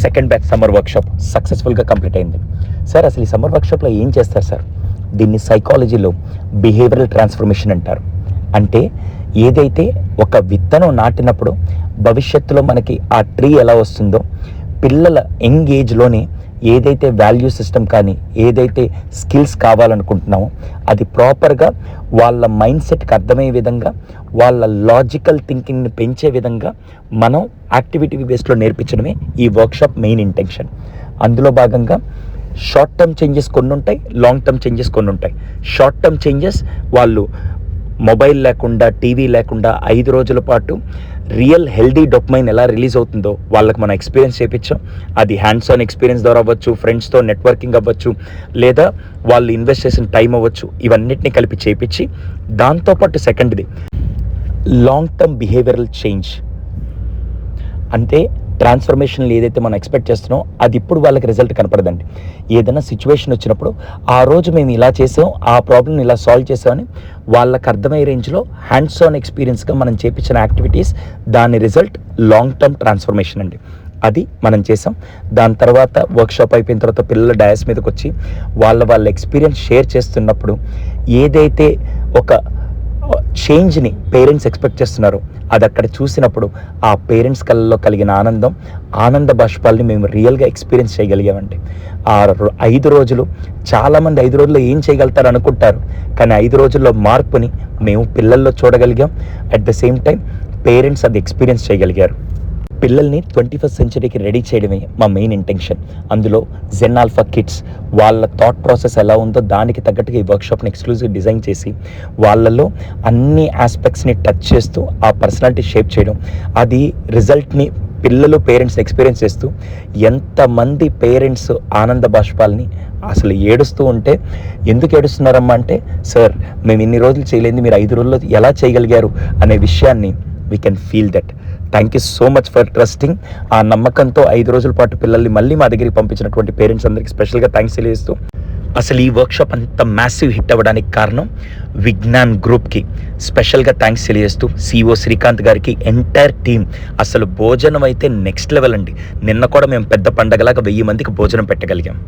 Second batch summer workshop సక్సెస్ఫుల్గా complete అయింది. Sir అసలు ఈ సమ్మర్ వర్క్షాప్లో ఏం చేస్తారు సార్? దీన్ని సైకాలజీలో బిహేవియరల్ ట్రాన్స్ఫర్మేషన్ అంటారు. అంటే ఏదైతే ఒక విత్తనం నాటినప్పుడు భవిష్యత్తులో మనకి ఆ ట్రీ ఎలా వస్తుందో, పిల్లల యంగ్ ఏజ్లోనే ఏదైతే వాల్యూ సిస్టమ్ కానీ ఏదైతే స్కిల్స్ కావాలనుకుంటున్నామో అది ప్రాపర్గా వాళ్ళ మైండ్ సెట్కి అర్థమయ్యే విధంగా, వాళ్ళ లాజికల్ థింకింగ్ని పెంచే విధంగా మనం యాక్టివిటీ బేస్లో నేర్పించడమే ఈ వర్క్షాప్ మెయిన్ ఇంటెన్షన్. అందులో భాగంగా షార్ట్ టర్మ్ చేంజెస్ కొన్ని ఉంటాయి, లాంగ్ టర్మ్ చేంజెస్ కొన్ని ఉంటాయి. షార్ట్ టర్మ్ చేంజెస్ వాళ్ళు మొబైల్ లేకుండా, టీవీ లేకుండా 5 రోజుల పాటు రియల్ హెల్దీ డోపమైన్ ఎలా రిలీజ్ అవుతుందో వాళ్ళకి మనం ఎక్స్పీరియన్స్ చేయించాం. అది హ్యాండ్స్ ఆన్ ఎక్స్పీరియన్స్ ద్వారా అవ్వచ్చు, ఫ్రెండ్స్తో నెట్వర్కింగ్ అవ్వచ్చు, లేదా వాళ్ళు ఇన్వెస్ట్ చేసిన టైం అవ్వచ్చు. ఇవన్నిటిని కలిపి చేయించి దాంతోపాటు సెకండ్ది లాంగ్ టర్మ్ బిహేవియరల్ చేంజ్. అంటే ట్రాన్స్ఫర్మేషన్లు ఏదైతే మనం ఎక్స్పెక్ట్ చేస్తున్నామో అది ఇప్పుడు వాళ్ళకి రిజల్ట్ కనపడదండి. ఏదైనా సిచ్యువేషన్ వచ్చినప్పుడు ఆ రోజు మేము ఇలా చేసాం, ఆ ప్రాబ్లమ్ని ఇలా సాల్వ్ చేసామని వాళ్ళకి అర్థమయ్యే రేంజ్లో హ్యాండ్స్ ఆన్ ఎక్స్పీరియన్స్గా మనం చేపించిన యాక్టివిటీస్, దాని రిజల్ట్ లాంగ్ టర్మ్ ట్రాన్స్ఫర్మేషన్ అండి. అది మనం చేసాం. దాని తర్వాత వర్క్షాప్ అయిపోయిన తర్వాత పిల్లల డయాస్ మీదకి వచ్చి వాళ్ళ ఎక్స్పీరియన్స్ షేర్ చేస్తున్నప్పుడు ఏదైతే ఒక చేంజ్ని పేరెంట్స్ ఎక్స్పెక్ట్ చేస్తున్నారో అది అక్కడ చూసినప్పుడు ఆ పేరెంట్స్ కళ్ళలో కలిగిన ఆనంద బాష్పాలని మేము రియల్గా ఎక్స్పీరియన్స్ చేయగలిగామండి. ఆ 5 రోజులు చాలామంది 5 రోజుల్లో ఏం చేయగలుగుతారు అనుకుంటారు, కానీ 5 రోజుల్లో మార్పుని మేము పిల్లల్లో చూడగలిగాం. At the same time parents అది ఎక్స్పీరియన్స్ చేయగలిగారు. పిల్లల్ని 21st సెంచరీకి రెడీ చేయడమే మా మెయిన్ ఇంటెన్షన్. అందులో జెన్ ఆల్ఫా కిడ్స్ వాళ్ళ థాట్ ప్రాసెస్ ఎలా ఉందో దానికి తగ్గట్టుగా ఈ వర్క్షాప్ని ఎక్స్క్లూజివ్ డిజైన్ చేసి వాళ్ళలో అన్ని ఆస్పెక్ట్స్ని టచ్ చేస్తూ ఆ పర్సనాలిటీ షేప్ చేయడం, అది రిజల్ట్ని పిల్లలు పేరెంట్స్ ఎక్స్పీరియన్స్ చేస్తూ ఎంతమంది పేరెంట్స్ ఆనంద బాష్పాలని అసలు ఏడుస్తూ ఉంటే, ఎందుకు ఏడుస్తున్నారమ్మా అంటే, సార్ మేము ఇన్ని రోజులు చేయలేంది మీరు 5 రోజుల్లో ఎలా చేయగలిగారు అనే విషయాన్ని we can feel that. Thank you so much for trusting. ఆ నమ్మకంతో 5 రోజుల పాటు పిల్లల్ని మళ్ళీ మా దగ్గరికి పంపించినటువంటి పేరెంట్స్ అందరికీ స్పెషల్గా థ్యాంక్స్ తెలియజేస్తూ, అసలు ఈ వర్క్షాప్ అంత మ్యాసివ్ హిట్ అవ్వడానికి కారణం విజ్ఞాన్ గ్రూప్కి స్పెషల్గా థ్యాంక్స్ తెలియజేస్తూ, CEO శ్రీకాంత్ గారికి, ఎంటైర్ టీమ్. అసలు భోజనం అయితే నెక్స్ట్ లెవెల్ అండి. నిన్న కూడా మేము పెద్ద పండగలాగా 1000 మందికి భోజనం పెట్టగలిగాం.